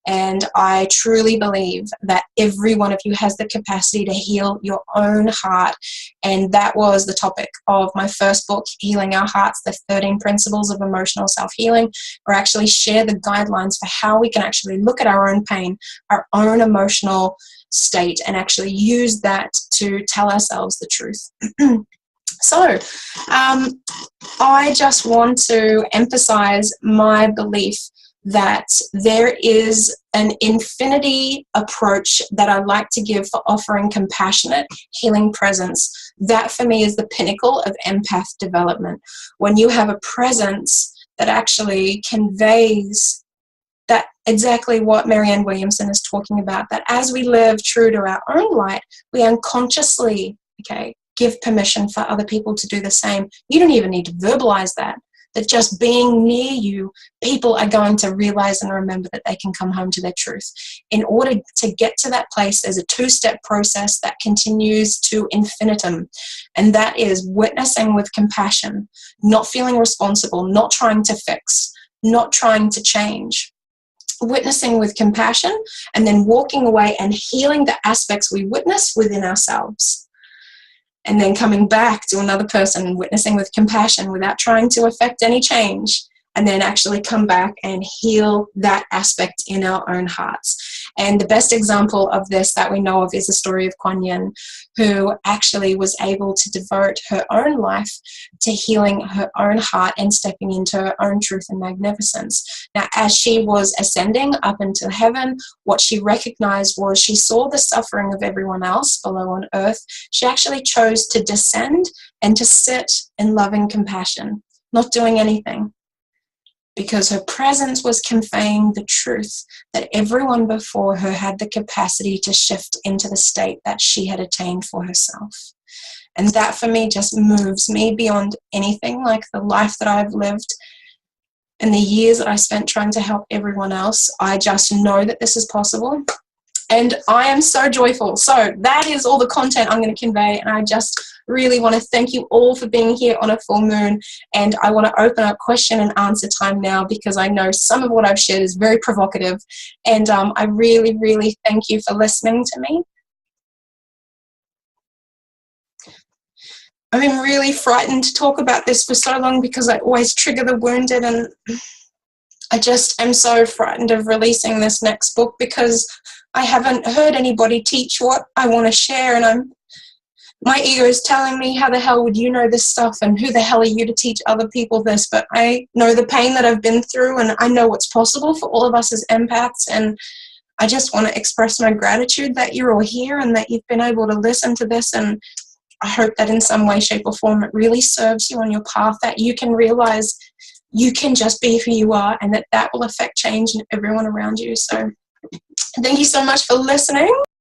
And I truly believe that every one of you has the capacity to heal your own heart. And that was the topic of my first book, Healing Our Hearts, the 13 Principles of Emotional Self-Healing, where I actually share the guidelines for how we can actually look at our own pain, our own emotional state, and actually use that to tell ourselves the truth. So I just want to emphasize my belief that there is an infinity approach that I like to give for offering compassionate, healing presence. That for me is the pinnacle of empath development. When you have a presence that actually conveys that exactly what Marianne Williamson is talking about, that as we live true to our own light, we unconsciously, okay, give permission for other people to do the same. You don't even need to verbalize that just being near you, people are going to realize and remember that they can come home to their truth. In order to get to that place, there's a 2-step process that continues to infinitum, and that is witnessing with compassion, not feeling responsible, not trying to fix, not trying to change. Witnessing with compassion, and then walking away and healing the aspects we witness within ourselves. And then coming back to another person and witnessing with compassion without trying to affect any change, and then actually come back and heal that aspect in our own hearts. And the best example of this that we know of is the story of Kuan Yin, who actually was able to devote her own life to healing her own heart and stepping into her own truth and magnificence. Now, as she was ascending up into heaven, what she recognized was she saw the suffering of everyone else below on earth. She actually chose to descend and to sit in loving compassion, not doing anything, because her presence was conveying the truth that everyone before her had the capacity to shift into the state that she had attained for herself. And that for me just moves me beyond anything, like the life that I've lived and the years that I spent trying to help everyone else. I just know that this is possible. And I am so joyful. So that is all the content I'm going to convey. And I just really want to thank you all for being here on a full moon. And I want to open up question and answer time now, because I know some of what I've shared is very provocative. And I really, really thank you for listening to me. I've been really frightened to talk about this for so long because I always trigger the wounded, and I just am so frightened of releasing this next book because I haven't heard anybody teach what I want to share, and my ego is telling me, how the hell would you know this stuff, and who the hell are you to teach other people this? But I know the pain that I've been through, and I know what's possible for all of us as empaths, and I just want to express my gratitude that you're all here and that you've been able to listen to this, and I hope that in some way, shape or form it really serves you on your path, that you can realize you can just be who you are, and that will affect change in everyone around you. So thank you so much for listening.